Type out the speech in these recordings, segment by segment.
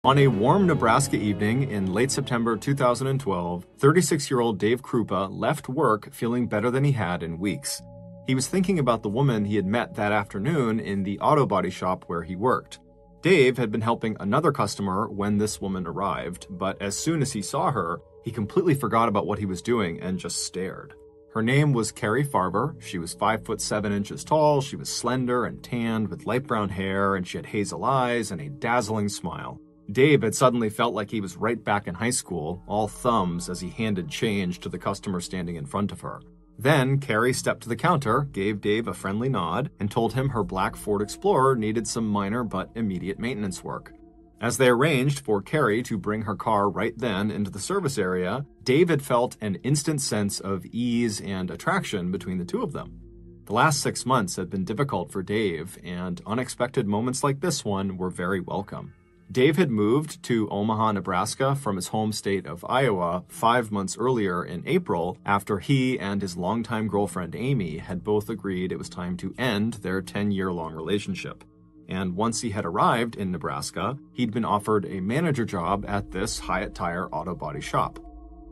On a warm Nebraska evening in late September 2012, 36-year-old Dave Krupa left work feeling better than he had in weeks. He was thinking about the woman he had met that afternoon in the auto body shop where he worked. Dave had been helping another customer when this woman arrived, but as soon as he saw her, he completely forgot about what he was doing and just stared. Her name was Carrie Farver. She was 5'7" tall, she was slender and tanned with light brown hair, and she had hazel eyes and a dazzling smile. Dave had suddenly felt like he was right back in high school, all thumbs as he handed change to the customer standing in front of her. Then, Carrie stepped to the counter, gave Dave a friendly nod, and told him her black Ford Explorer needed some minor but immediate maintenance work. As they arranged for Carrie to bring her car right then into the service area, Dave had felt an instant sense of ease and attraction between the two of them. The last 6 months had been difficult for Dave, and unexpected moments like this one were very welcome. Dave had moved to Omaha, Nebraska from his home state of Iowa 5 months earlier in April after he and his longtime girlfriend Amy had both agreed it was time to end their 10-year-long relationship. And once he had arrived in Nebraska, he'd been offered a manager job at this Hyatt Tire auto body shop.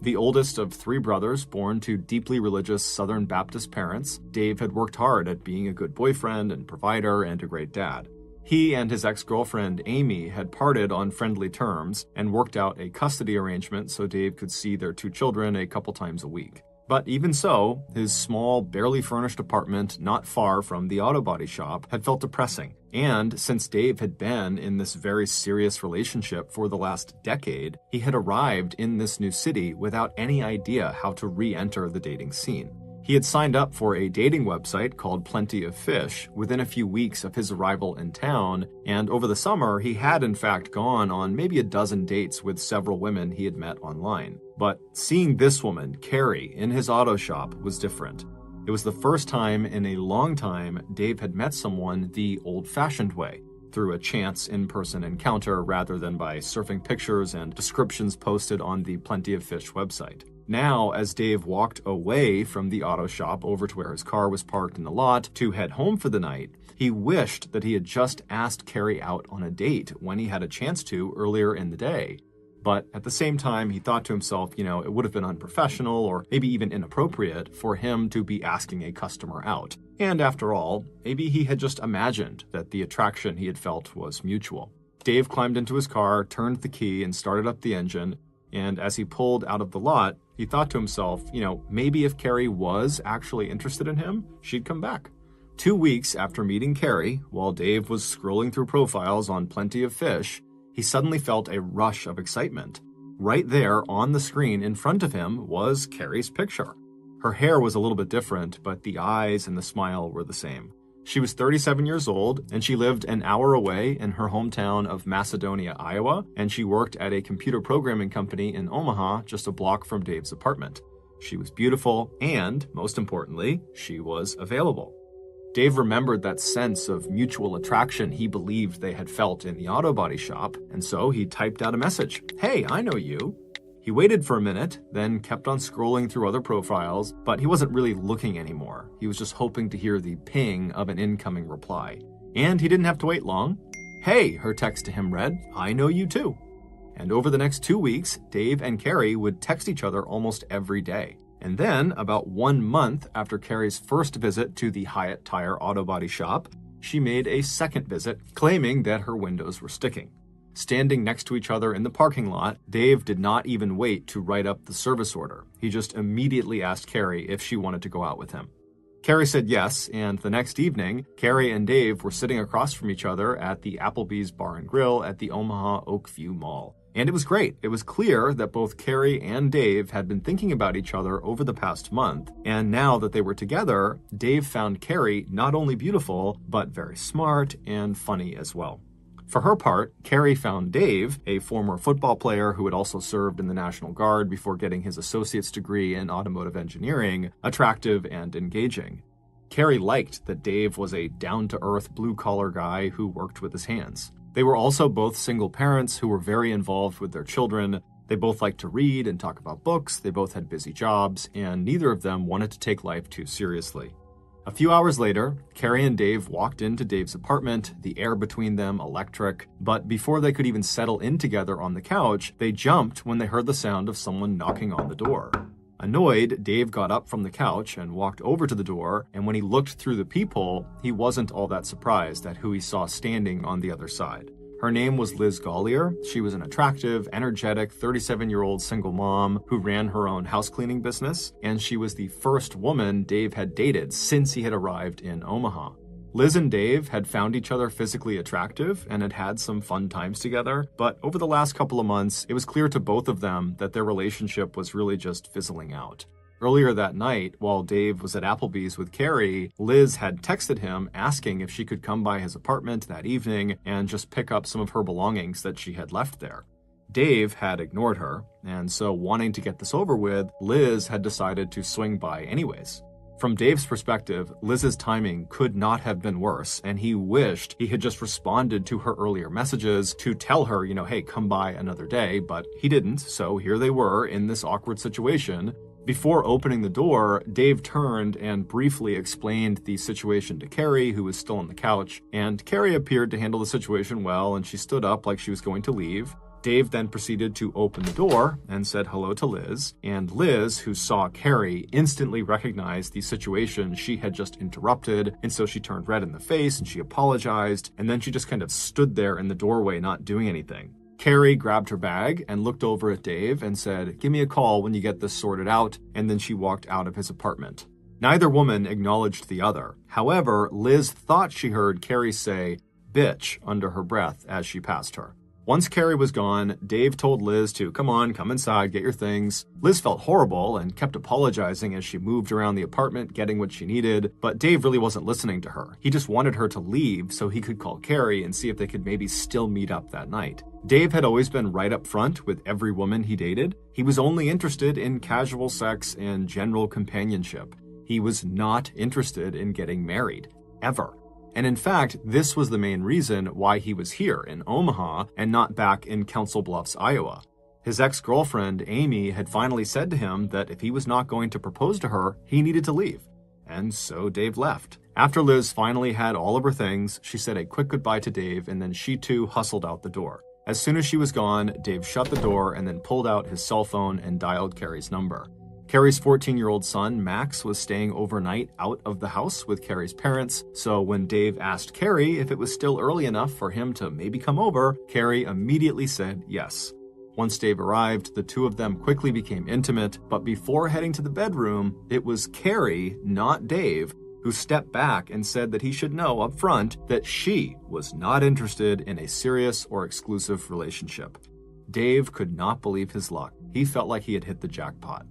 The oldest of 3 brothers born to deeply religious Southern Baptist parents, Dave had worked hard at being a good boyfriend and provider and a great dad. He and his ex-girlfriend, Amy, had parted on friendly terms and worked out a custody arrangement so Dave could see their 2 children a couple times a week. But even so, his small, barely furnished apartment not far from the auto body shop had felt depressing. And since Dave had been in this very serious relationship for the last decade, he had arrived in this new city without any idea how to re-enter the dating scene. He had signed up for a dating website called Plenty of Fish within a few weeks of his arrival in town, and over the summer he had in fact gone on maybe a dozen dates with several women he had met online. But seeing this woman, Carrie, in his auto shop was different. It was the first time in a long time Dave had met someone the old-fashioned way, through a chance in-person encounter rather than by surfing pictures and descriptions posted on the Plenty of Fish website. Now, as Dave walked away from the auto shop over to where his car was parked in the lot to head home for the night, he wished that he had just asked Carrie out on a date when he had a chance to earlier in the day. But at the same time, he thought to himself, it would have been unprofessional or maybe even inappropriate for him to be asking a customer out. And after all, maybe he had just imagined that the attraction he had felt was mutual. Dave climbed into his car, turned the key, and started up the engine. And as he pulled out of the lot, he thought to himself, maybe if Carrie was actually interested in him, she'd come back. 2 weeks after meeting Carrie, while Dave was scrolling through profiles on Plenty of Fish, he suddenly felt a rush of excitement. Right there on the screen in front of him was Carrie's picture. Her hair was a little bit different, but the eyes and the smile were the same. She was 37 years old, and she lived an hour away in her hometown of Macedonia, Iowa, and she worked at a computer programming company in Omaha, just a block from Dave's apartment. She was beautiful, and, most importantly, she was available. Dave remembered that sense of mutual attraction he believed they had felt in the auto body shop, and so he typed out a message. "Hey, I know you." He waited for a minute, then kept on scrolling through other profiles, but he wasn't really looking anymore. He was just hoping to hear the ping of an incoming reply. And he didn't have to wait long. "Hey," her text to him read, "I know you too." And over the next 2 weeks, Dave and Carrie would text each other almost every day. And then, about 1 month after Carrie's first visit to the Hyatt Tire auto body shop, she made a second visit, claiming that her windows were sticking. Standing next to each other in the parking lot, Dave did not even wait to write up the service order. He just immediately asked Carrie if she wanted to go out with him. Carrie said yes, and the next evening, Carrie and Dave were sitting across from each other at the Applebee's Bar and Grill at the Omaha Oakview Mall. And it was great. It was clear that both Carrie and Dave had been thinking about each other over the past month, and now that they were together, Dave found Carrie not only beautiful, but very smart and funny as well. For her part, Carrie found Dave, a former football player who had also served in the National Guard before getting his associate's degree in automotive engineering, attractive and engaging. Carrie liked that Dave was a down-to-earth blue-collar guy who worked with his hands. They were also both single parents who were very involved with their children. They both liked to read and talk about books, they both had busy jobs, and neither of them wanted to take life too seriously. A few hours later, Carrie and Dave walked into Dave's apartment, the air between them electric, but before they could even settle in together on the couch, they jumped when they heard the sound of someone knocking on the door. Annoyed, Dave got up from the couch and walked over to the door, and when he looked through the peephole, he wasn't all that surprised at who he saw standing on the other side. Her name was Liz Gollier. She was an attractive, energetic 37-year-old single mom who ran her own house cleaning business, and she was the first woman Dave had dated since he had arrived in Omaha. Liz and Dave had found each other physically attractive and had had some fun times together, but over the last couple of months, it was clear to both of them that their relationship was really just fizzling out. Earlier that night, while Dave was at Applebee's with Carrie, Liz had texted him asking if she could come by his apartment that evening and just pick up some of her belongings that she had left there. Dave had ignored her, and so wanting to get this over with, Liz had decided to swing by anyways. From Dave's perspective, Liz's timing could not have been worse, and he wished he had just responded to her earlier messages to tell her, hey, come by another day, but he didn't, so here they were in this awkward situation. Before opening the door, Dave turned and briefly explained the situation to Carrie, who was still on the couch, and Carrie appeared to handle the situation well, and she stood up like she was going to leave. Dave then proceeded to open the door and said hello to Liz, and Liz, who saw Carrie, instantly recognized the situation she had just interrupted, and so she turned red in the face and she apologized, and then she just kind of stood there in the doorway not doing anything. Carrie grabbed her bag and looked over at Dave and said, "Give me a call when you get this sorted out," and then she walked out of his apartment. Neither woman acknowledged the other. However, Liz thought she heard Carrie say, "bitch," under her breath as she passed her. Once Carrie was gone, Dave told Liz to come inside, get your things. Liz felt horrible and kept apologizing as she moved around the apartment, getting what she needed, but Dave really wasn't listening to her. He just wanted her to leave so he could call Carrie and see if they could maybe still meet up that night. Dave had always been right up front with every woman he dated. He was only interested in casual sex and general companionship. He was not interested in getting married, ever. And in fact, this was the main reason why he was here in Omaha and not back in Council Bluffs, Iowa. His ex-girlfriend, Amy, had finally said to him that if he was not going to propose to her, he needed to leave. And so Dave left. After Liz finally had all of her things, she said a quick goodbye to Dave, and then she too hustled out the door. As soon as she was gone, Dave shut the door and then pulled out his cell phone and dialed Carrie's number. Carrie's 14-year-old son, Max, was staying overnight out of the house with Carrie's parents, so when Dave asked Carrie if it was still early enough for him to maybe come over, Carrie immediately said yes. Once Dave arrived, the two of them quickly became intimate, but before heading to the bedroom, it was Carrie, not Dave, who stepped back and said that he should know up front that she was not interested in a serious or exclusive relationship. Dave could not believe his luck. He felt like he had hit the jackpot.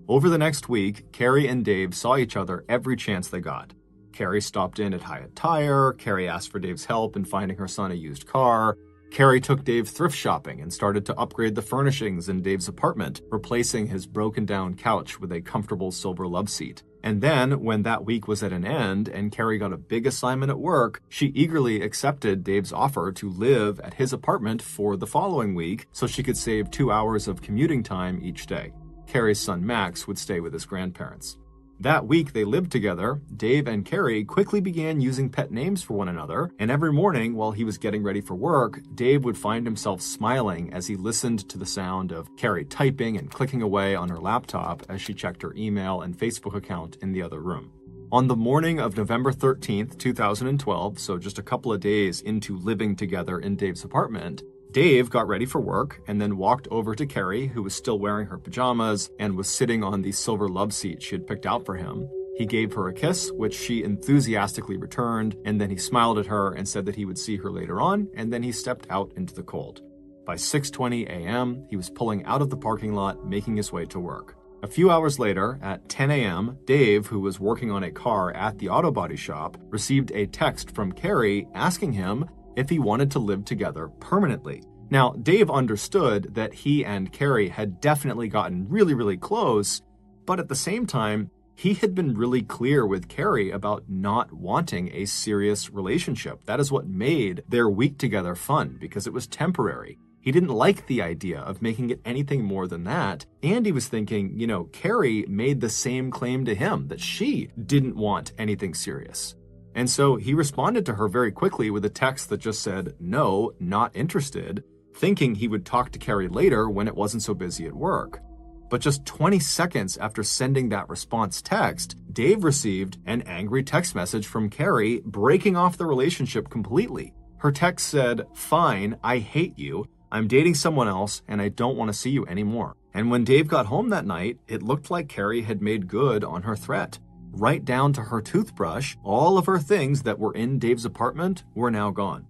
Over the next week, Carrie and Dave saw each other every chance they got. Carrie stopped in at Hyatt Tire, Carrie asked for Dave's help in finding her son a used car, Carrie took Dave thrift shopping and started to upgrade the furnishings in Dave's apartment, replacing his broken-down couch with a comfortable silver loveseat. And then, when that week was at an end and Carrie got a big assignment at work, she eagerly accepted Dave's offer to live at his apartment for the following week so she could save 2 hours of commuting time each day. Carrie's son Max would stay with his grandparents. That week they lived together, Dave and Carrie quickly began using pet names for one another, and every morning while he was getting ready for work, Dave would find himself smiling as he listened to the sound of Carrie typing and clicking away on her laptop as she checked her email and Facebook account in the other room. On the morning of November 13th, 2012, so just a couple of days into living together in Dave's apartment, Dave got ready for work and then walked over to Carrie, who was still wearing her pajamas and was sitting on the silver love seat she had picked out for him. He gave her a kiss, which she enthusiastically returned, and then he smiled at her and said that he would see her later on, and then he stepped out into the cold. By 6:20 a.m., he was pulling out of the parking lot, making his way to work. A few hours later, at 10 a.m., Dave, who was working on a car at the auto body shop, received a text from Carrie asking him if he wanted to live together permanently. Now, Dave understood that he and Carrie had definitely gotten really, really close, but at the same time, he had been really clear with Carrie about not wanting a serious relationship. That is what made their week together fun, because it was temporary. He didn't like the idea of making it anything more than that, and he was thinking, Carrie made the same claim to him, that she didn't want anything serious. And so he responded to her very quickly with a text that just said, "No, not interested," thinking he would talk to Carrie later when it wasn't so busy at work. But just 20 seconds after sending that response text, Dave received an angry text message from Carrie breaking off the relationship completely. Her text said, "Fine, I hate you. I'm dating someone else and I don't want to see you anymore." And when Dave got home that night, it looked like Carrie had made good on her threat. Right down to her toothbrush, all of her things that were in Dave's apartment were now gone.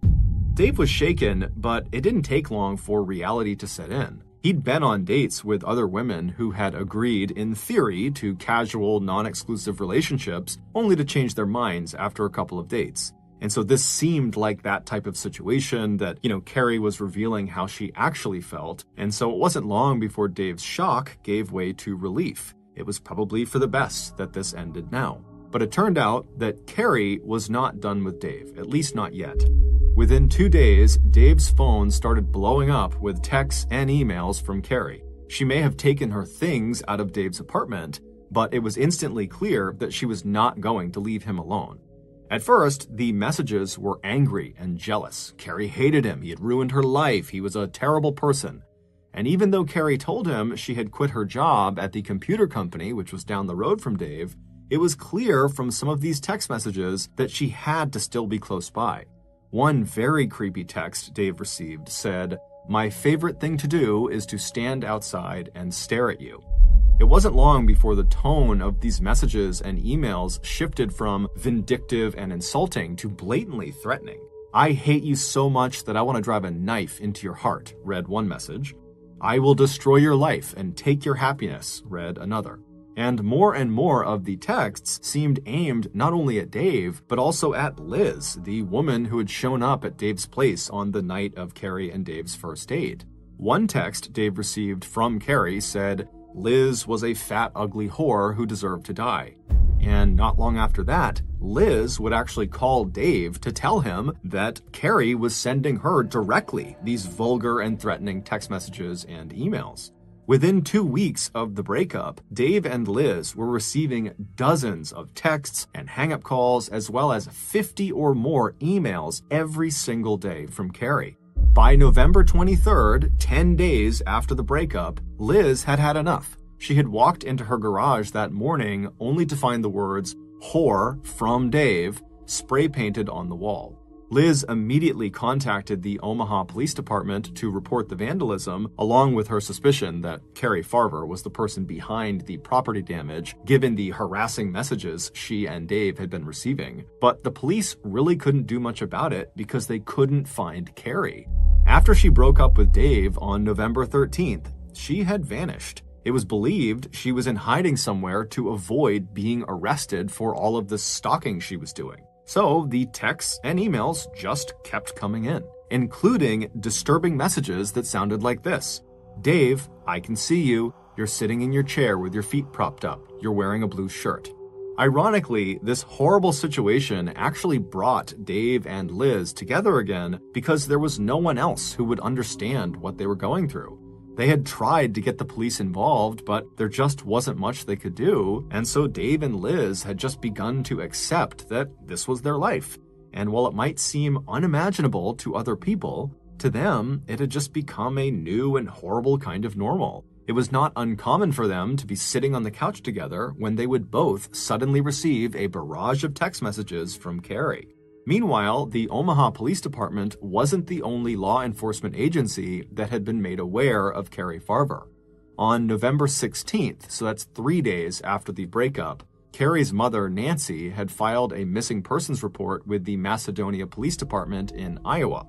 Dave was shaken, but it didn't take long for reality to set in. He'd been on dates with other women who had agreed, in theory, to casual, non-exclusive relationships, only to change their minds after a couple of dates. And so this seemed like that type of situation that, Carrie was revealing how she actually felt. And so it wasn't long before Dave's shock gave way to relief. It was probably for the best that this ended now. But it turned out that Carrie was not done with Dave, at least not yet. Within 2 days, Dave's phone started blowing up with texts and emails from Carrie. She may have taken her things out of Dave's apartment, but it was instantly clear that she was not going to leave him alone. At first, the messages were angry and jealous. Carrie hated him. He had ruined her life. He was a terrible person. And even though Carrie told him she had quit her job at the computer company, which was down the road from Dave, it was clear from some of these text messages that she had to still be close by. One very creepy text Dave received said, "My favorite thing to do is to stand outside and stare at you." It wasn't long before the tone of these messages and emails shifted from vindictive and insulting to blatantly threatening. "I hate you so much that I want to drive a knife into your heart," read one message. "I will destroy your life and take your happiness," read another. And more of the texts seemed aimed not only at Dave, but also at Liz, the woman who had shown up at Dave's place on the night of Carrie and Dave's first date. One text Dave received from Carrie said, "Liz was a fat, ugly whore who deserved to die." And not long after that, Liz would actually call Dave to tell him that Carrie was sending her directly these vulgar and threatening text messages and emails. Within 2 weeks of the breakup, Dave and Liz were receiving dozens of texts and hang-up calls, as well as 50 or more emails every single day from Carrie. By November 23rd, 10 days after the breakup, Liz had had enough. She had walked into her garage that morning only to find the words "whore from Dave" spray painted on the wall. Liz immediately contacted the Omaha Police Department to report the vandalism, along with her suspicion that Carrie Farver was the person behind the property damage, given the harassing messages she and Dave had been receiving. But the police really couldn't do much about it because they couldn't find Carrie. After she broke up with Dave on November 13th, she had vanished. It was believed she was in hiding somewhere to avoid being arrested for all of the stalking she was doing. So the texts and emails just kept coming in, including disturbing messages that sounded like this. "Dave, I can see you. You're sitting in your chair with your feet propped up. You're wearing a blue shirt." Ironically, this horrible situation actually brought Dave and Liz together again because there was no one else who would understand what they were going through. They had tried to get the police involved, but there just wasn't much they could do, and so Dave and Liz had just begun to accept that this was their life. And while it might seem unimaginable to other people, to them, it had just become a new and horrible kind of normal. It was not uncommon for them to be sitting on the couch together when they would both suddenly receive a barrage of text messages from Carrie. Meanwhile, the Omaha Police Department wasn't the only law enforcement agency that had been made aware of Carrie Farver. On November 16th, so that's 3 days after the breakup, Carrie's mother, Nancy, had filed a missing persons report with the Macedonia Police Department in Iowa.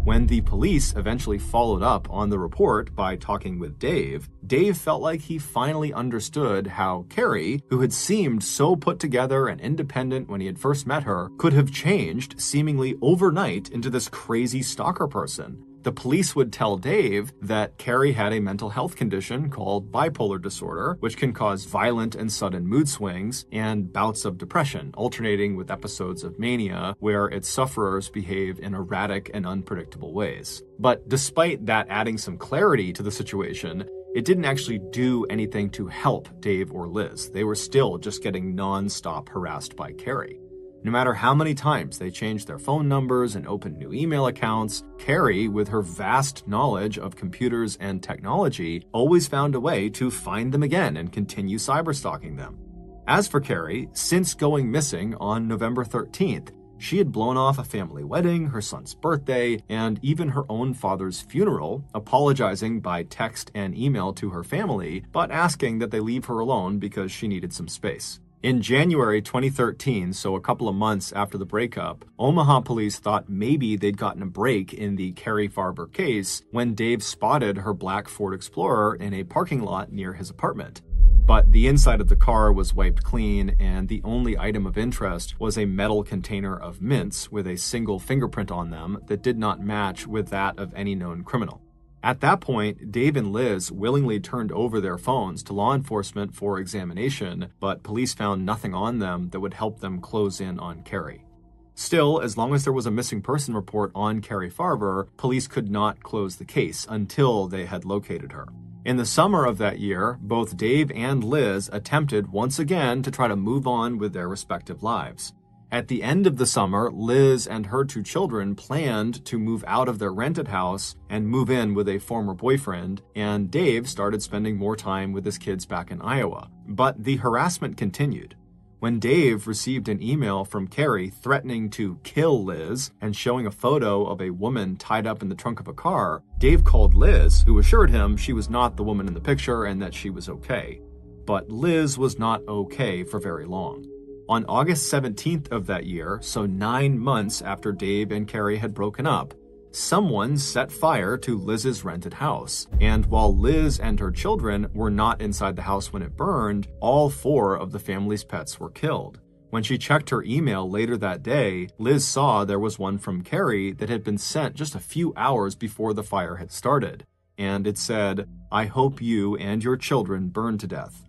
When the police eventually followed up on the report by talking with Dave, Dave felt like he finally understood how Carrie, who had seemed so put together and independent when he had first met her, could have changed seemingly overnight into this crazy stalker person. The police would tell Dave that Carrie had a mental health condition called bipolar disorder, which can cause violent and sudden mood swings and bouts of depression, alternating with episodes of mania where its sufferers behave in erratic and unpredictable ways. But despite that adding some clarity to the situation, it didn't actually do anything to help Dave or Liz. They were still just getting non-stop harassed by Carrie. No matter how many times they changed their phone numbers and opened new email accounts, Carrie, with her vast knowledge of computers and technology, always found a way to find them again and continue cyberstalking them. As for Carrie, since going missing on November 13th, she had blown off a family wedding, her son's birthday, and even her own father's funeral, apologizing by text and email to her family, but asking that they leave her alone because she needed some space. In January 2013, so a couple of months after the breakup, Omaha police thought maybe they'd gotten a break in the Carrie Farber case when Dave spotted her black Ford Explorer in a parking lot near his apartment. But the inside of the car was wiped clean, and the only item of interest was a metal container of mints with a single fingerprint on them that did not match with that of any known criminal. At that point, Dave and Liz willingly turned over their phones to law enforcement for examination, but police found nothing on them that would help them close in on Carrie. Still, as long as there was a missing person report on Carrie Farber, police could not close the case until they had located her. In the summer of that year, both Dave and Liz attempted once again to try to move on with their respective lives. At the end of the summer, Liz and her 2 children planned to move out of their rented house and move in with a former boyfriend, and Dave started spending more time with his kids back in Iowa. But the harassment continued. When Dave received an email from Carrie threatening to kill Liz and showing a photo of a woman tied up in the trunk of a car, Dave called Liz, who assured him she was not the woman in the picture and that she was okay. But Liz was not okay for very long. On August 17th of that year, so 9 months after Dave and Carrie had broken up, someone set fire to Liz's rented house. And while Liz and her children were not inside the house when it burned, all 4 of the family's pets were killed. When she checked her email later that day, Liz saw there was one from Carrie that had been sent just a few hours before the fire had started. And it said, "I hope you and your children burn to death."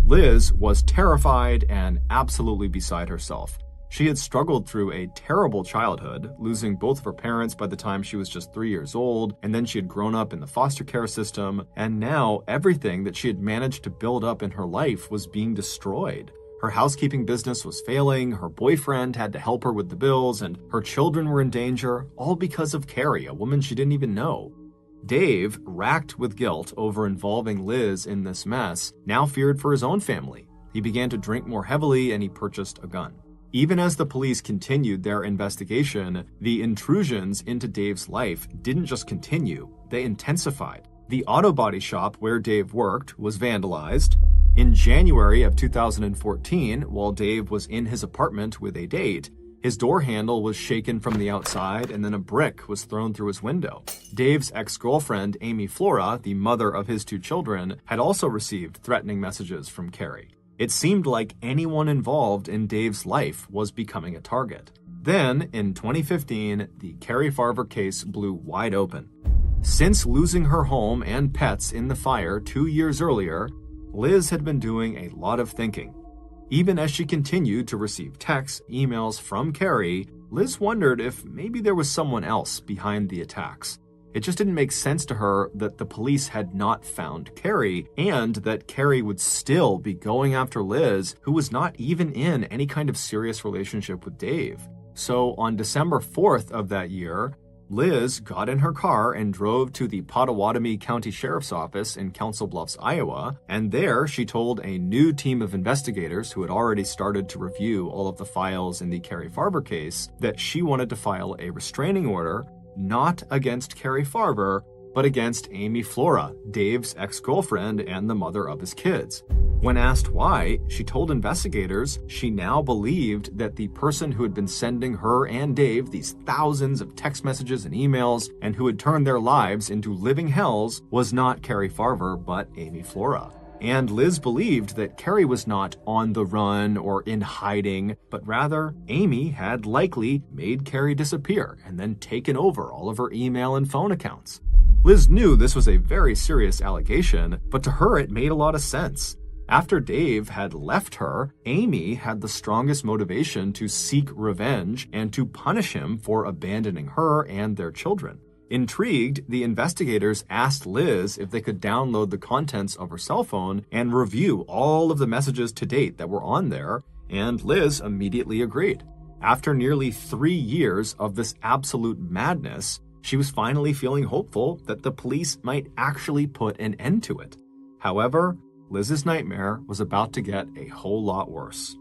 Liz was terrified and absolutely beside herself. She had struggled through a terrible childhood, losing both of her parents by the time she was just 3 years old, and then she had grown up in the foster care system, and now everything that she had managed to build up in her life was being destroyed. Her housekeeping business was failing, her boyfriend had to help her with the bills, and her children were in danger, all because of Carrie, a woman she didn't even know. Dave, racked with guilt over involving Liz in this mess, now feared for his own family. He began to drink more heavily and he purchased a gun. Even as the police continued their investigation, the intrusions into Dave's life didn't just continue, they intensified. The auto body shop where Dave worked was vandalized. In January of 2014, while Dave was in his apartment with a date, his door handle was shaken from the outside and then a brick was thrown through his window. Dave's ex-girlfriend, Amy Flora, the mother of his 2 children, had also received threatening messages from Carrie. It seemed like anyone involved in Dave's life was becoming a target. Then, in 2015, the Carrie Farber case blew wide open. Since losing her home and pets in the fire 2 years earlier, Liz had been doing a lot of thinking. Even as she continued to receive texts, emails from Carrie, Liz wondered if maybe there was someone else behind the attacks. It just didn't make sense to her that the police had not found Carrie, and that Carrie would still be going after Liz, who was not even in any kind of serious relationship with Dave. So on December 4th of that year, Liz got in her car and drove to the Pottawatomie County Sheriff's Office in Council Bluffs, Iowa, and there she told a new team of investigators who had already started to review all of the files in the Carrie Farber case that she wanted to file a restraining order, not against Carrie Farber, but against Amy Flora, Dave's ex-girlfriend and the mother of his kids. When asked why, she told investigators she now believed that the person who had been sending her and Dave these thousands of text messages and emails and who had turned their lives into living hells was not Carrie Farber, but Amy Flora. And Liz believed that Carrie was not on the run or in hiding, but rather Amy had likely made Carrie disappear and then taken over all of her email and phone accounts. Liz knew this was a very serious allegation, but to her it made a lot of sense. After Dave had left her, Amy had the strongest motivation to seek revenge and to punish him for abandoning her and their children. Intrigued, the investigators asked Liz if they could download the contents of her cell phone and review all of the messages to date that were on there, and Liz immediately agreed. After nearly 3 years of this absolute madness, she was finally feeling hopeful that the police might actually put an end to it. However, Liz's nightmare was about to get a whole lot worse.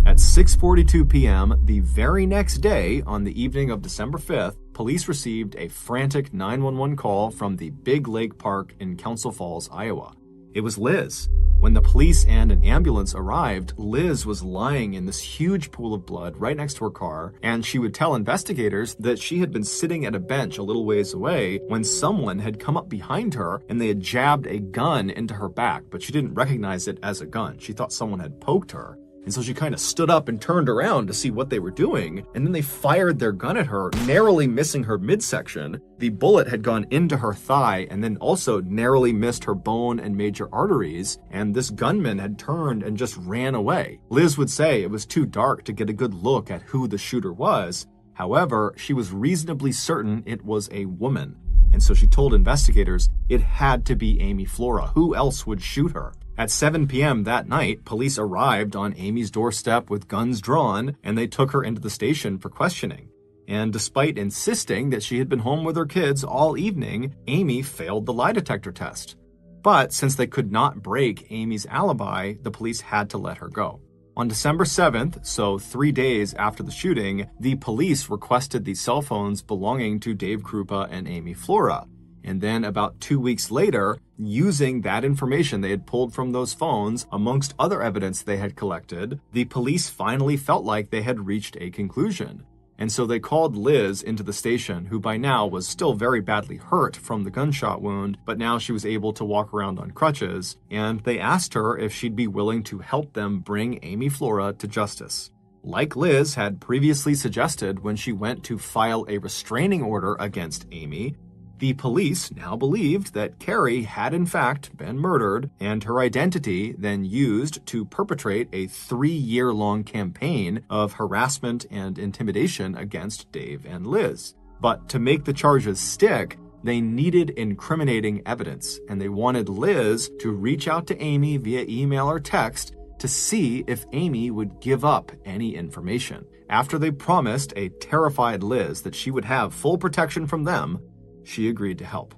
At 6:42 p.m. the very next day, on the evening of December 5th, police received a frantic 911 call from the Big Lake Park in Council Falls, Iowa. It was Liz. When the police and an ambulance arrived, Liz was lying in this huge pool of blood right next to her car, and she would tell investigators that she had been sitting at a bench a little ways away when someone had come up behind her and they had jabbed a gun into her back, but she didn't recognize it as a gun. She thought someone had poked her. And so she kind of stood up and turned around to see what they were doing, and then they fired their gun at her, narrowly missing her midsection. The bullet had gone into her thigh and then also narrowly missed her bone and major arteries, and this gunman had turned and just ran away. Liz would say it was too dark to get a good look at who the shooter was. However, she was reasonably certain it was a woman, and so she told investigators it had to be Amy Flora. Who else would shoot her? At 7 p.m. that night, police arrived on Amy's doorstep with guns drawn, and they took her into the station for questioning. And despite insisting that she had been home with her kids all evening, Amy failed the lie detector test. But since they could not break Amy's alibi, the police had to let her go. On December 7th, so 3 days after the shooting, the police requested the cell phones belonging to Dave Krupa and Amy Flora. And then about 2 weeks later, using that information they had pulled from those phones, amongst other evidence they had collected, the police finally felt like they had reached a conclusion. And so they called Liz into the station, who by now was still very badly hurt from the gunshot wound, but now she was able to walk around on crutches, and they asked her if she'd be willing to help them bring Amy Flora to justice. Like Liz had previously suggested when she went to file a restraining order against Amy, the police now believed that Carrie had in fact been murdered, and her identity then used to perpetrate a 3-year-long campaign of harassment and intimidation against Dave and Liz. But to make the charges stick, they needed incriminating evidence, and they wanted Liz to reach out to Amy via email or text to see if Amy would give up any information. After they promised a terrified Liz that she would have full protection from them, she agreed to help.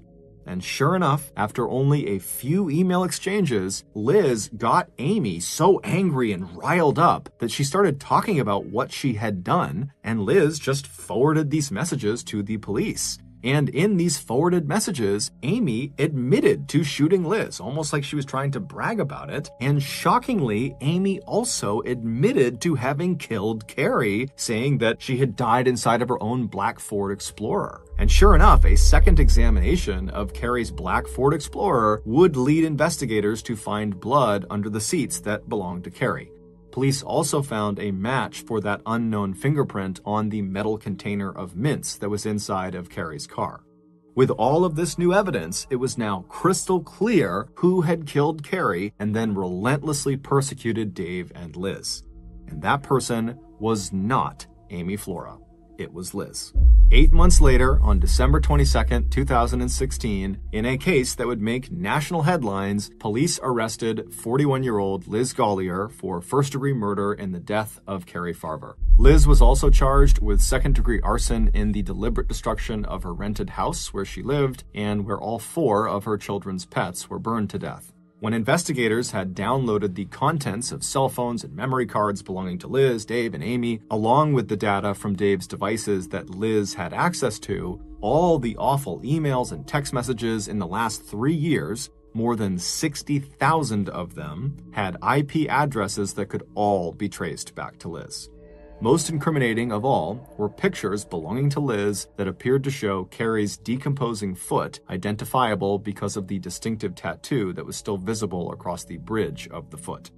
And sure enough, after only a few email exchanges, Liz got Amy so angry and riled up that she started talking about what she had done, and Liz just forwarded these messages to the police. And in these forwarded messages, Amy admitted to shooting Liz, almost like she was trying to brag about it. And shockingly, Amy also admitted to having killed Carrie, saying that she had died inside of her own black Ford Explorer. And sure enough, a second examination of Carrie's black Ford Explorer would lead investigators to find blood under the seats that belonged to Carrie. Police also found a match for that unknown fingerprint on the metal container of mints that was inside of Carrie's car. With all of this new evidence, it was now crystal clear who had killed Carrie and then relentlessly persecuted Dave and Liz. And that person was not Amy Flora. It was Liz. 8 months later, on December 22nd, 2016, in a case that would make national headlines, police arrested 41-year-old Liz Gollier for first-degree murder in the death of Carrie Farver. Liz was also charged with second-degree arson in the deliberate destruction of her rented house where she lived and where all 4 of her children's pets were burned to death. When investigators had downloaded the contents of cell phones and memory cards belonging to Liz, Dave, and Amy, along with the data from Dave's devices that Liz had access to, all the awful emails and text messages in the last 3 years, more than 60,000 of them, had IP addresses that could all be traced back to Liz. Most incriminating of all were pictures belonging to Liz that appeared to show Carrie's decomposing foot, identifiable because of the distinctive tattoo that was still visible across the bridge of the foot.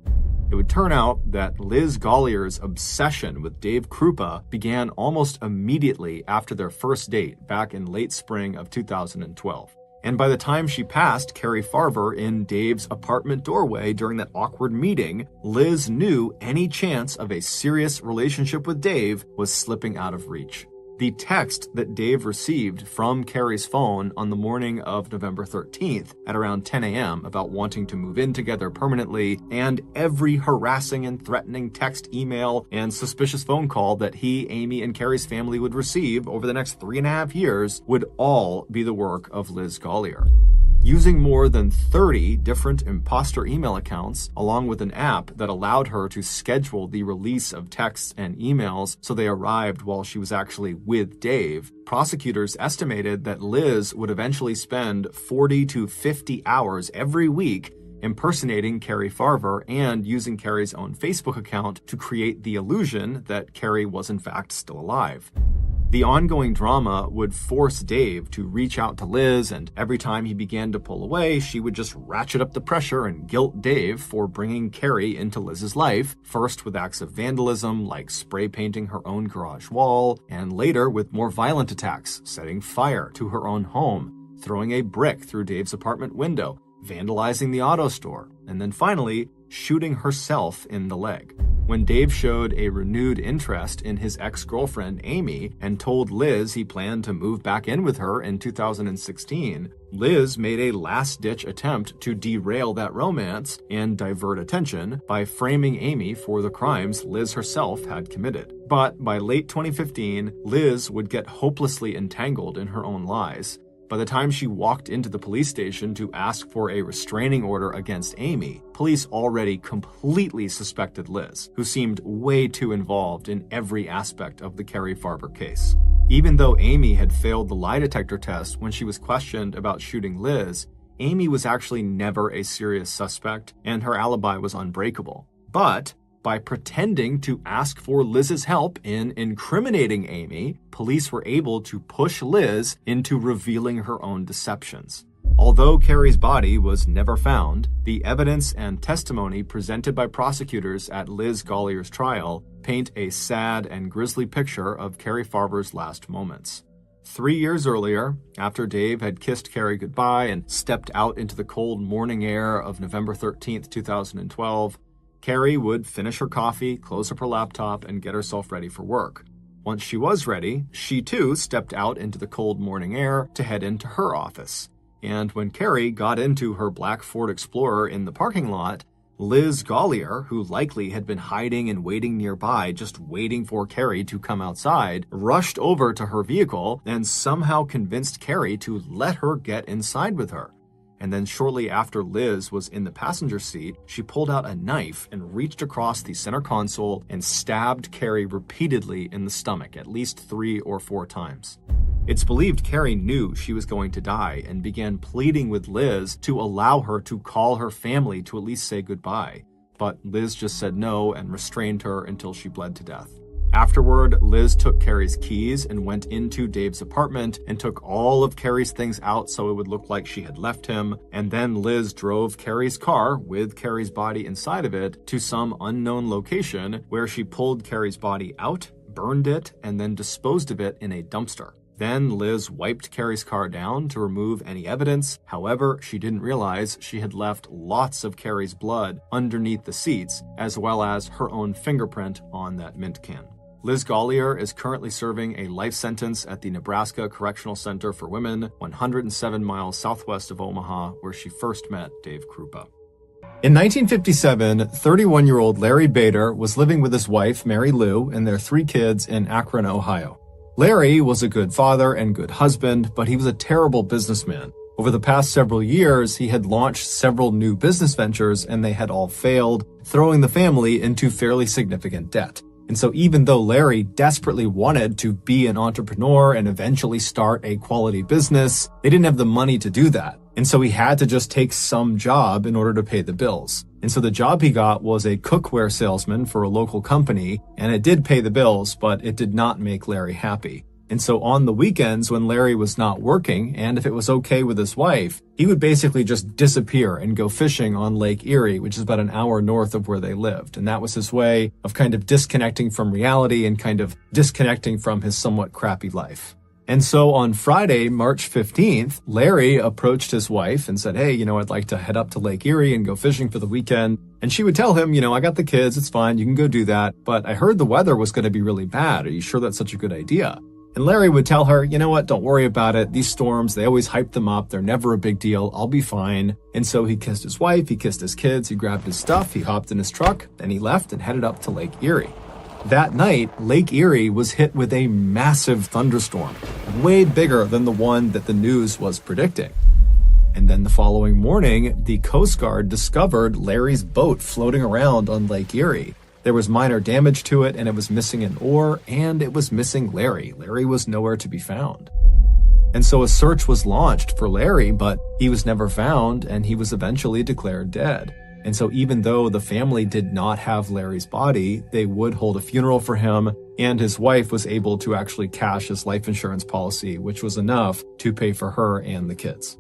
It would turn out that Liz Gollier's obsession with Dave Krupa began almost immediately after their first date back in late spring of 2012. And by the time she passed Carrie Farver in Dave's apartment doorway during that awkward meeting, Liz knew any chance of a serious relationship with Dave was slipping out of reach. The text that Dave received from Carrie's phone on the morning of November 13th at around 10 a.m. about wanting to move in together permanently, and every harassing and threatening text, email, and suspicious phone call that he, Amy, and Carrie's family would receive over the next 3.5 years would all be the work of Liz Gollier. Using more than 30 different imposter email accounts, along with an app that allowed her to schedule the release of texts and emails so they arrived while she was actually with Dave, prosecutors estimated that Liz would eventually spend 40 to 50 hours every week impersonating Carrie Farver and using Carrie's own Facebook account to create the illusion that Carrie was in fact still alive. The ongoing drama would force Dave to reach out to Liz, and every time he began to pull away, she would just ratchet up the pressure and guilt Dave for bringing Carrie into Liz's life, first with acts of vandalism like spray painting her own garage wall, and later with more violent attacks, setting fire to her own home, throwing a brick through Dave's apartment window, vandalizing the auto store, and then finally shooting herself in the leg. When Dave showed a renewed interest in his ex-girlfriend Amy and told Liz he planned to move back in with her in 2016, Liz made a last-ditch attempt to derail that romance and divert attention by framing Amy for the crimes Liz herself had committed. But by late 2015, Liz would get hopelessly entangled in her own lies. By the time she walked into the police station to ask for a restraining order against Amy, police already completely suspected Liz, who seemed way too involved in every aspect of the Carrie Farver case. Even though Amy had failed the lie detector test when she was questioned about shooting Liz, Amy was actually never a serious suspect, and her alibi was unbreakable. But by pretending to ask for Liz's help in incriminating Amy, police were able to push Liz into revealing her own deceptions. Although Carrie's body was never found, the evidence and testimony presented by prosecutors at Liz Gollier's trial paint a sad and grisly picture of Carrie Farver's last moments. 3 years earlier, after Dave had kissed Carrie goodbye and stepped out into the cold morning air of November 13th, 2012, Carrie would finish her coffee, close up her laptop, and get herself ready for work. Once she was ready, she too stepped out into the cold morning air to head into her office. And when Carrie got into her black Ford Explorer in the parking lot, Liz Gollier, who likely had been hiding and waiting nearby, just waiting for Carrie to come outside, rushed over to her vehicle and somehow convinced Carrie to let her get inside with her. And then shortly after Liz was in the passenger seat, she pulled out a knife and reached across the center console and stabbed Carrie repeatedly in the stomach, at least 3 or 4 times. It's believed Carrie knew she was going to die and began pleading with Liz to allow her to call her family to at least say goodbye. But Liz just said no and restrained her until she bled to death. Afterward, Liz took Carrie's keys and went into Dave's apartment and took all of Carrie's things out so it would look like she had left him, and then Liz drove Carrie's car, with Carrie's body inside of it, to some unknown location where she pulled Carrie's body out, burned it, and then disposed of it in a dumpster. Then Liz wiped Carrie's car down to remove any evidence. However, she didn't realize she had left lots of Carrie's blood underneath the seats, as well as her own fingerprint on that mint can. Liz Gollier is currently serving a life sentence at the Nebraska Correctional Center for Women, 107 miles southwest of Omaha, where she first met Dave Krupa. In 1957, 31-year-old Larry Bader was living with his wife, Mary Lou, and their 3 kids in Akron, Ohio. Larry was a good father and good husband, but he was a terrible businessman. Over the past several years, he had launched several new business ventures, and they had all failed, throwing the family into fairly significant debt. And so even though Larry desperately wanted to be an entrepreneur and eventually start a quality business, they didn't have the money to do that. And so he had to just take some job in order to pay the bills. And so the job he got was a cookware salesman for a local company, and it did pay the bills, but it did not make Larry happy. And so on the weekends when Larry was not working, and if it was okay with his wife, he would basically just disappear and go fishing on Lake Erie, which is about an hour north of where they lived. And that was his way of kind of disconnecting from reality and kind of disconnecting from his somewhat crappy life. And so on Friday, March 15th, Larry approached his wife and said, hey, I'd like to head up to Lake Erie and go fishing for the weekend. And she would tell him, I got the kids, it's fine, you can go do that. But I heard the weather was going to be really bad. Are you sure that's such a good idea? And Larry would tell her, you know what, don't worry about it. These storms, they always hype them up. They're never a big deal. I'll be fine. And so he kissed his wife, he kissed his kids, he grabbed his stuff, he hopped in his truck, and he left and headed up to Lake Erie. That night, Lake Erie was hit with a massive thunderstorm, way bigger than the one that the news was predicting. And then the following morning, the Coast Guard discovered Larry's boat floating around on Lake Erie. There was minor damage to it, and it was missing an oar, and it was missing Larry. Larry was nowhere to be found. And so a search was launched for Larry, but he was never found, and he was eventually declared dead. And so even though the family did not have Larry's body, they would hold a funeral for him, and his wife was able to actually cash his life insurance policy, which was enough to pay for her and the kids.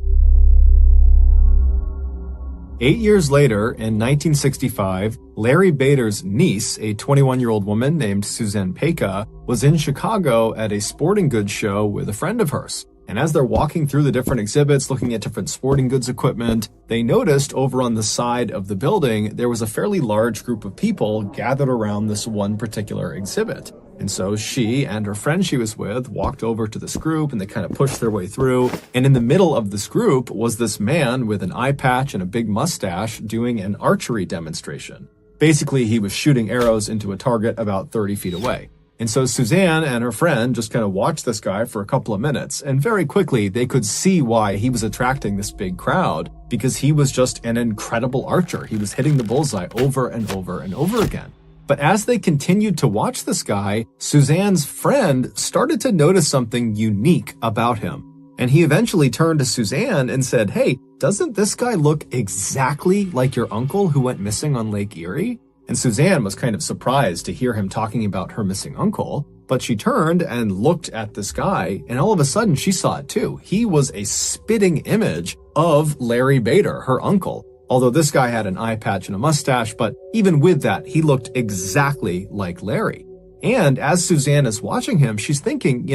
8 years later, in 1965, Larry Bader's niece, a 21-year-old woman named Suzanne Peka, was in Chicago at a sporting goods show with a friend of hers. And as they're walking through the different exhibits, looking at different sporting goods equipment, they noticed over on the side of the building, there was a fairly large group of people gathered around this one particular exhibit. And so she and her friend she was with walked over to this group, and they kind of pushed their way through. And in the middle of this group was this man with an eye patch and a big mustache doing an archery demonstration. Basically, he was shooting arrows into a target about 30 feet away. And so Suzanne and her friend just kind of watched this guy for a couple of minutes, and very quickly they could see why he was attracting this big crowd, because he was just an incredible archer. He was hitting the bullseye over and over and over again. But as they continued to watch this guy, Suzanne's friend started to notice something unique about him. And he eventually turned to Suzanne and said, hey, doesn't this guy look exactly like your uncle who went missing on Lake Erie? And Suzanne was kind of surprised to hear him talking about her missing uncle, but she turned and looked at this guy, and all of a sudden she saw it too. He was a spitting image of Larry Bader, her uncle. Although this guy had an eye patch and a mustache, but even with that, he looked exactly like Larry. And as Suzanne is watching him, she's thinking,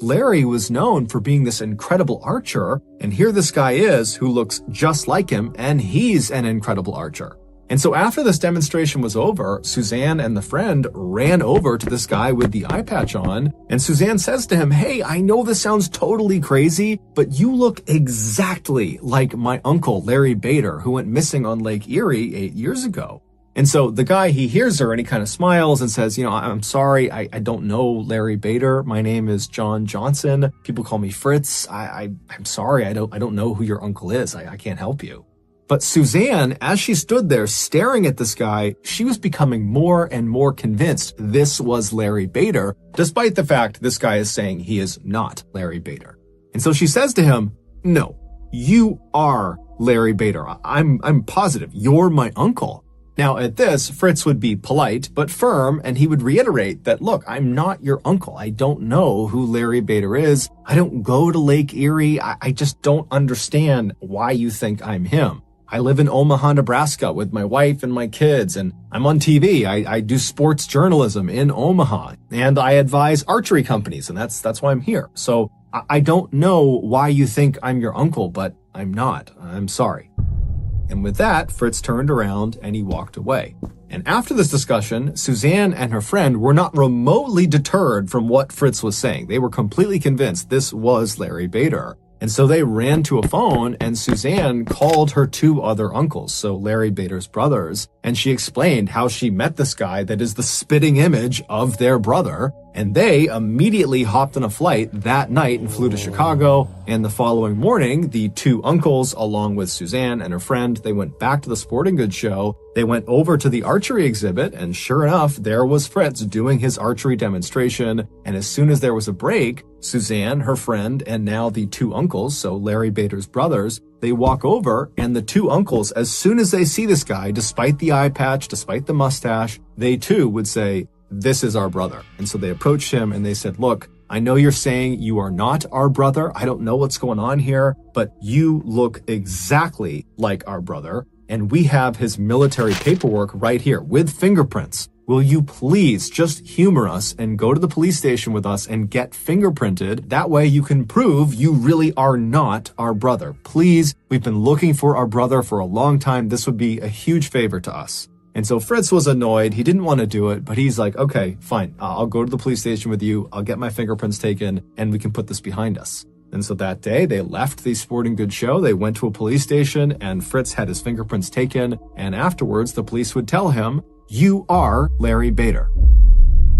Larry was known for being this incredible archer, and here this guy is who looks just like him, and he's an incredible archer. And so after this demonstration was over, Suzanne and the friend ran over to this guy with the eye patch on, and Suzanne says to him, hey, I know this sounds totally crazy, but you look exactly like my uncle, Larry Bader, who went missing on Lake Erie 8 years ago. And so the guy, he hears her and he kind of smiles and says, I'm sorry, I don't know Larry Bader. My name is John Johnson. People call me Fritz. I'm sorry, I don't know who your uncle is. I can't help you. But Suzanne, as she stood there staring at this guy, she was becoming more and more convinced this was Larry Bader, despite the fact this guy is saying he is not Larry Bader. And so she says to him, no, you are Larry Bader. I'm positive you're my uncle. Now at this, Fritz would be polite but firm, and he would reiterate that, look, I'm not your uncle. I don't know who Larry Bader is. I don't go to Lake Erie. I just don't understand why you think I'm him. I live in Omaha, Nebraska with my wife and my kids, and I'm on TV. I do sports journalism in Omaha, and I advise archery companies, and that's why I'm here. So I don't know why you think I'm your uncle, but I'm not. I'm sorry. And with that, Fritz turned around and he walked away. And after this discussion, Suzanne and her friend were not remotely deterred from what Fritz was saying. They were completely convinced this was Larry Bader. And so they ran to a phone, and Suzanne called her two other uncles, so Larry Bader's brothers, and she explained how she met this guy that is the spitting image of their brother. And they immediately hopped on a flight that night and flew to Chicago. And the following morning, the two uncles, along with Suzanne and her friend, they went back to the sporting goods show. They went over to the archery exhibit, and sure enough, there was Fritz doing his archery demonstration. And as soon as there was a break, Suzanne, her friend, and now the two uncles, so Larry Bader's brothers, they walk over, and the two uncles, as soon as they see this guy, despite the eye patch, despite the mustache, they too would say, "This is our brother." And so they approached him and they said, "Look, I know you're saying you are not our brother. I don't know what's going on here, but you look exactly like our brother. And we have his military paperwork right here with fingerprints. Will you please just humor us and go to the police station with us and get fingerprinted? That way you can prove you really are not our brother. Please, we've been looking for our brother for a long time. This would be a huge favor to us." And so Fritz was annoyed. He didn't want to do it, but he's like, "Okay, fine. I'll go to the police station with you. I'll get my fingerprints taken and we can put this behind us." And so that day they left the sporting goods show. They went to a police station and Fritz had his fingerprints taken. And afterwards the police would tell him, "You are Larry Bader."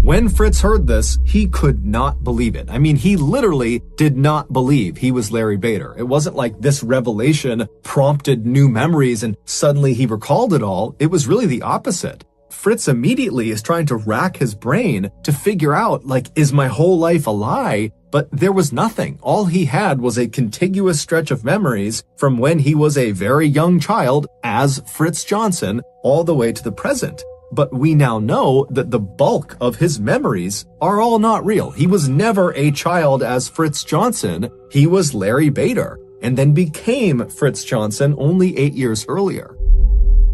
When Fritz heard this, he could not believe it. I mean, he literally did not believe he was Larry Bader. It wasn't like this revelation prompted new memories and suddenly he recalled it all. It was really the opposite. Fritz immediately is trying to rack his brain to figure out, like, is my whole life a lie? But there was nothing. All he had was a contiguous stretch of memories from when he was a very young child as Fritz Johnson all the way to the present. But we now know that the bulk of his memories are all not real. He was never a child as Fritz Johnson. He was Larry Bader and then became Fritz Johnson only 8 years earlier.